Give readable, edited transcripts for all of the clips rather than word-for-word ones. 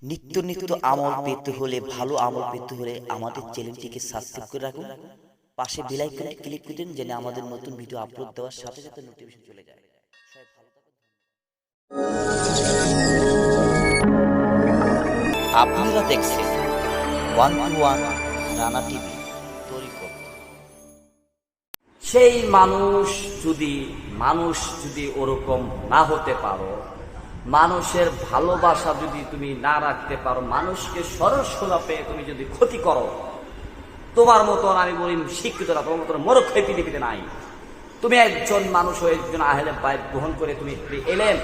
নিত্য নিত্য আমল পেতে হলে, ভালো আমল পেতে হলে আমাদের চ্যানেলটিকে সাবস্ক্রাইব করে রাখুন। পাশে বেল আইকনে ক্লিক করে দিন যেন আমাদের নতুন ভিডিও আপলোড দেওয়ার সাথে সাথে নোটিফিকেশন চলে যায়। সবাই ভালো থাকুন। আপনারা দেখছেন 121 রানা টিভি তরিকত। সেই মানুষ যদি ওরকম না হতে পারো, মানুষের ভালোবাসা যদি তুমি না রাখতে পারো, মানুষকে সরল সোজা পেয়ে তুমি যদি ক্ষতি করো, তোমার মতন আমি বলি শিক্ষিতরা, তোমার মতন মূর্খ পৃথিবীতে নাই। তুমি একজন মানুষ হয়ে একজন আহলে বাইত গ্রহণ করে তুমি এলেন,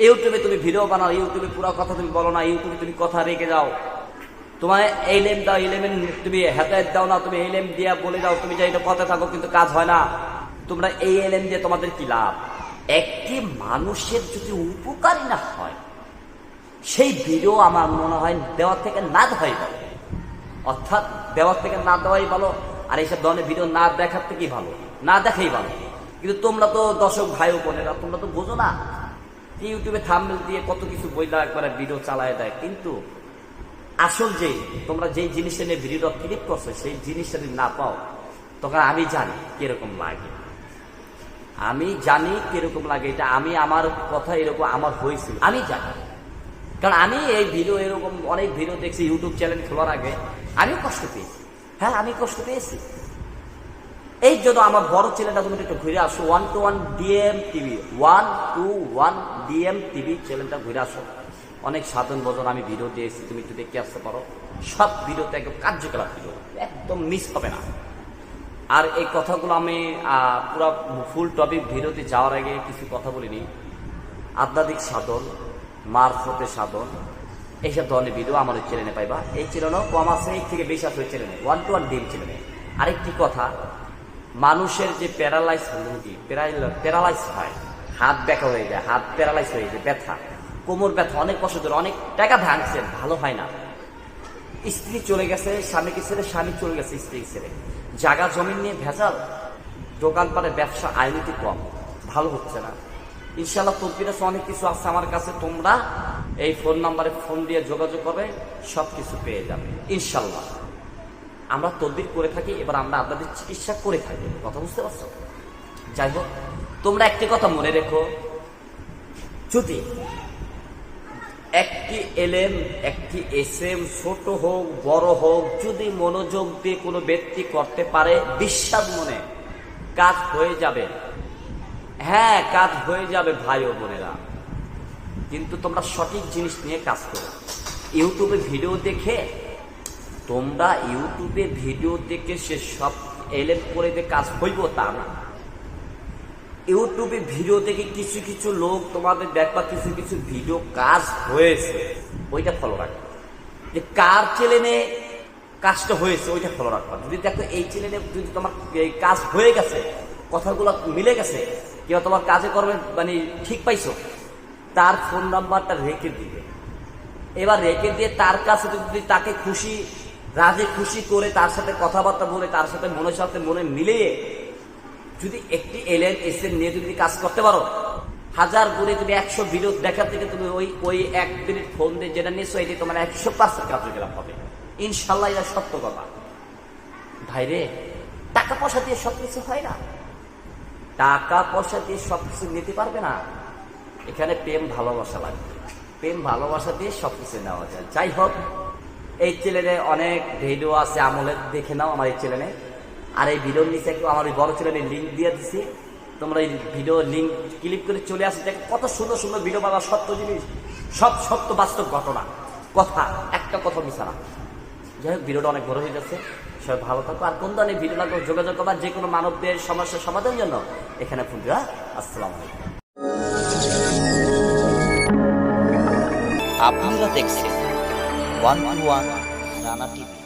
ইউটিউবে তুমি ভিডিও বানাও, ইউটিউবে পুরো কথা তুমি বলো না, ইউটিউবে তুমি কথা রেখে যাও, তোমার এলেম দাও, এলেমের তুমি হেদায়েত দাও না, তুমি এলেম দিয়া বলে যাও, তুমি যাই এটা কথা থাকো কিন্তু কাজ হয় না। তোমরা এই এলেম দিয়ে তোমাদের কি লাভ? একটি মানুষের যদি উপকারী না হয়, সেই ভিডিও আমার মনে হয় দেওয়ার থেকে না দেওয়াই ভালো। অর্থাৎ দেওয়ার থেকে না দেওয়াই ভালো, আর এইসব ধরনের ভিডিও না দেখার থেকেই ভালো, না দেখাই ভালো। কিন্তু তোমরা তো দর্শক ভাই ও বোনেরা, তোমরা তো বোঝো না, ইউটিউবে থাম্বনেল দিয়ে কত কিছু বইলা একবারে ভিডিও চালায় দেয়, কিন্তু আসল যে তোমরা যেই জিনিসটা নিয়ে ভিডিওটা ক্লিক করছো সেই জিনিসটা যদি না পাও, তখন আমি জানি কিরকম লাগে, এটা আমি আমার কথা এরকম আমার হয়েছিল, আমি জানি। কারণ আমি এই ভিডিও এরকম অনেক ভিডিও দেখছি ইউটিউব চ্যানেল খোলার আগে, আমিও কষ্ট পেয়েছি। হ্যাঁ, আমি কষ্ট পেয়েছি। এই জন্য আমার বড় চ্যানেলটা তুমি একটু ঘুরে আসো, 121 ডিএম টিভি, 121 ডিএম টিভি চ্যানেলটা ঘুরে আসো। অনেক সাধন ভজন আমি ভিডিও দিয়েছি, তুমি একটু দেখে আসতে পারো। সব ভিডিওতে একদম কার্যকলাপ ভিডিও, একদম মিস হবে না। আর এই কথাগুলো আমি পুরো ফুল টপিক ভিডিওতে যাওয়ার আগে কিছু কথা বলিনি। আধ্যাত্মিক সাধন, মারফতে সাধন, এইসব ধরনের ভিডিও আমার চ্যানেলে পাইবা। এই চ্যানেলও কম আছে, এই থেকে বেশি আছে ওই চ্যানেলে, 121 ডিএম চ্যানেলে। আরেকটি কথা, মানুষের যে প্যারালাইজ হয়, হাত ব্যথা হয়ে যায়, হাত প্যারালাইজ হয়ে যায়, ব্যথা, কোমর ব্যথা, অনেক কষ্ট ধরে, অনেক টাকা ভাঙছে, ভালো হয় না। স্ত্রী চলে গেছে স্বামীকে ছেড়ে, স্বামী চলে গেছে স্ত্রীকে ছেড়ে, জায়গা জমিন নিয়ে ভেজাল, দোকানপাটে ব্যবসা আয়নীতি কম, ভালো হচ্ছে না। ইনশাল্লাহ তদবির আছে, অনেক কিছু আছে আমার কাছে, তোমরা এই ফোন নাম্বারে ফোন দিয়ে যোগাযোগ করবে, সব কিছু পেয়ে যাবে ইনশাল্লাহ। আমরা তদবির করে থাকি, এবার আমরা আপনাদের চিকিৎসা করে থাকি, কথা বুঝতে পারছো? যাই হোক, তোমরা একটি কথা মনে রেখো, যদি একটি এলেম, একটি এসএম, ছোট হোক বড় হোক, যদি মনোযোগ দিয়ে কোনো ব্যক্তি করতে পারে, বিশ্বাস মনে, কাজ হয়ে যাবে। হ্যাঁ, কাজ হয়ে যাবে ভাই ও বোনেরা, কিন্তু তোমরা সঠিক জিনিস নিয়ে কাজ করো। ইউটিউবে ভিডিও দেখে সে সব এলেম করে দিয়ে কাজ হইব তা না। ইউটিউবে ভিডিও দেখে কিছু কিছু লোক তোমাদের দেখবা, কিছু কিছু ভিডিও কাজ হয়েছে, ওইটা ফলো রাখবে। যে কার চ্যানেলে কাজটা হয়েছে ওইটা ফলো রাখবা। যদি দেখো এই চ্যানেলে যদি তোমার কাজ হয়ে গেছে, কথাগুলো মিলে গেছে, কেউ তোমার কাজে করবে মানে ঠিক পাইছো, তার ফোন নাম্বারটা রেখে দিবে। এবার রেখে দিয়ে তার কাছে যদি তাকে রাজি খুশি করে তার সাথে কথাবার্তা বলে, তার সাথে মনের সাথে মনে মিলিয়ে যদি একটি এলএন এসএন নিয়ে যদি কাজ করতে পারো, 1000 গুণে তুমি 100 ভিডিও দেখার থেকে তুমি ওই 1 মিনিট ফোন দিয়ে যেটা নিশ্চয় এটি তোমার 100% কার্যকলাপ হবে ইনশাল্লাহ। এটা সত্য কথা ভাইরে। টাকা পয়সা দিয়ে সবকিছু হয় না, টাকা পয়সা দিয়ে সবকিছু নিতে পারবে না। এখানে প্রেম ভালোবাসা লাগবে, প্রেম ভালোবাসা দিয়ে সবকিছু নেওয়া যায়। যাই হোক, এই চ্যানেলে অনেক ভিডিও আছে, আমলের দেখে নাও আমার এই চ্যানেলে। আর এই ভিডিওর নিচে একটু আমার এই বড় চ্যানেলের লিঙ্ক দিয়ে দিচ্ছি, তোমরা এই ভিডিও লিঙ্ক ক্লিক করে চলে আসে, দেখো কত সুন্দর সুন্দর ভিডিও পাবা, সত্য জিনিস, সব সত্য বাস্তব ঘটনা, কথা একটা কথা মিশা না। যাই হোক, ভিডিওটা অনেক বড় হয়ে যাচ্ছে, সবাই ভালো থাকো। আর কোন ধরনের ভিডিও লাগবে যোগাযোগ করবা, যে কোনো মানবদের সমস্যার সমাধানের জন্য এখানে ফোন দিবা। আসসালামু আলাইকুম। আপনারা দেখছেন 121 রানা টিভি।